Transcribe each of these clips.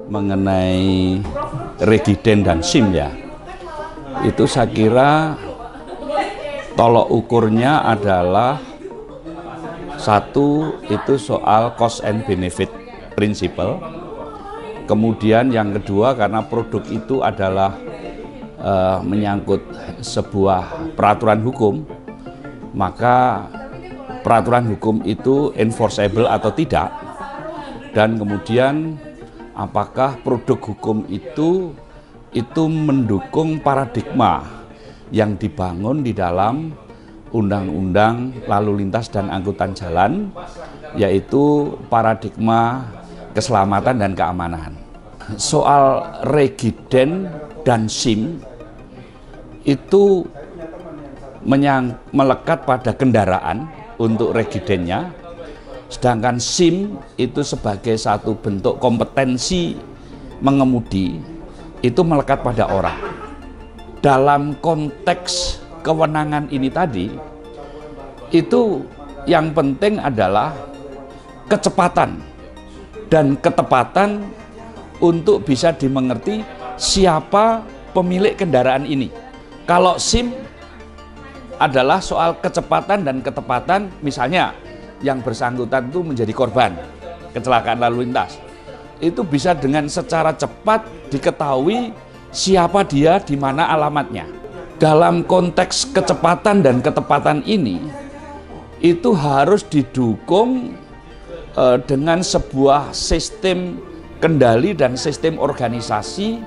mengenai regiden dan SIM ya, itu saya kira tolok ukurnya adalah satu, itu soal cost and benefit principle. Kemudian yang kedua, karena produk itu adalah menyangkut sebuah peraturan hukum, maka peraturan hukum itu enforceable atau tidak. Dan kemudian apakah produk hukum itu mendukung paradigma yang dibangun di dalam Undang-Undang Lalu Lintas dan Angkutan Jalan, yaitu paradigma keselamatan dan keamanan. Soal regiden dan SIM itu melekat pada kendaraan untuk regidennya, sedangkan SIM itu sebagai satu bentuk kompetensi mengemudi itu melekat pada orang. Dalam konteks kewenangan ini tadi, itu yang penting adalah kecepatan dan ketepatan untuk bisa dimengerti siapa pemilik kendaraan ini. Kalau SIM adalah soal kecepatan dan ketepatan, misalnya yang bersangkutan itu menjadi korban kecelakaan lalu lintas, itu bisa dengan secara cepat diketahui siapa dia, di mana alamatnya. Dalam konteks kecepatan dan ketepatan ini, itu harus didukung dengan sebuah sistem kendali dan sistem organisasi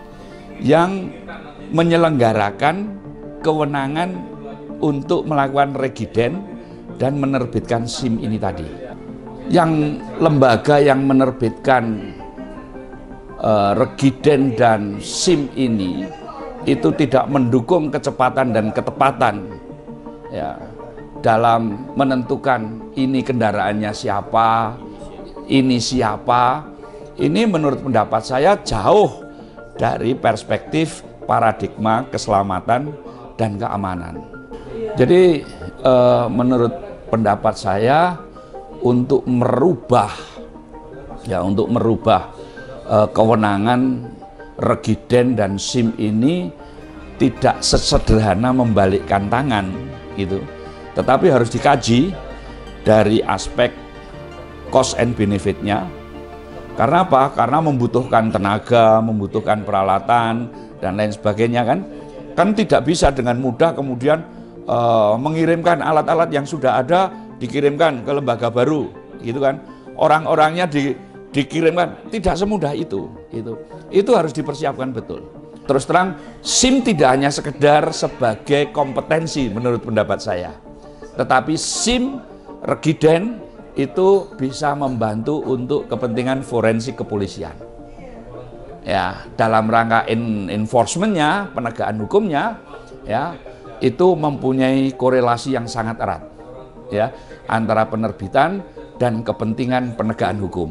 yang menyelenggarakan kewenangan untuk melakukan regiden dan menerbitkan SIM ini tadi. Yang lembaga yang menerbitkan regiden dan SIM ini itu tidak mendukung kecepatan dan ketepatan ya, dalam menentukan ini kendaraannya siapa, ini siapa. Ini menurut pendapat saya jauh dari perspektif paradigma keselamatan dan keamanan. Jadi menurut pendapat saya untuk merubah kewenangan regiden dan SIM ini tidak sesederhana membalikkan tangan gitu, tetapi harus dikaji dari aspek cost and benefitnya. Karena apa? Karena membutuhkan tenaga, membutuhkan peralatan dan lain sebagainya kan tidak bisa dengan mudah kemudian mengirimkan alat-alat yang sudah ada dikirimkan ke lembaga baru gitu kan. Orang-orangnya dikirimkan, tidak semudah itu. Itu harus dipersiapkan betul. Terus terang, SIM tidak hanya sekedar sebagai kompetensi menurut pendapat saya, tetapi SIM regiden itu bisa membantu untuk kepentingan forensik kepolisian. Ya, dalam rangka enforcement-nya, penegakan hukumnya, ya, itu mempunyai korelasi yang sangat erat, ya, antara penerbitan dan kepentingan penegakan hukum.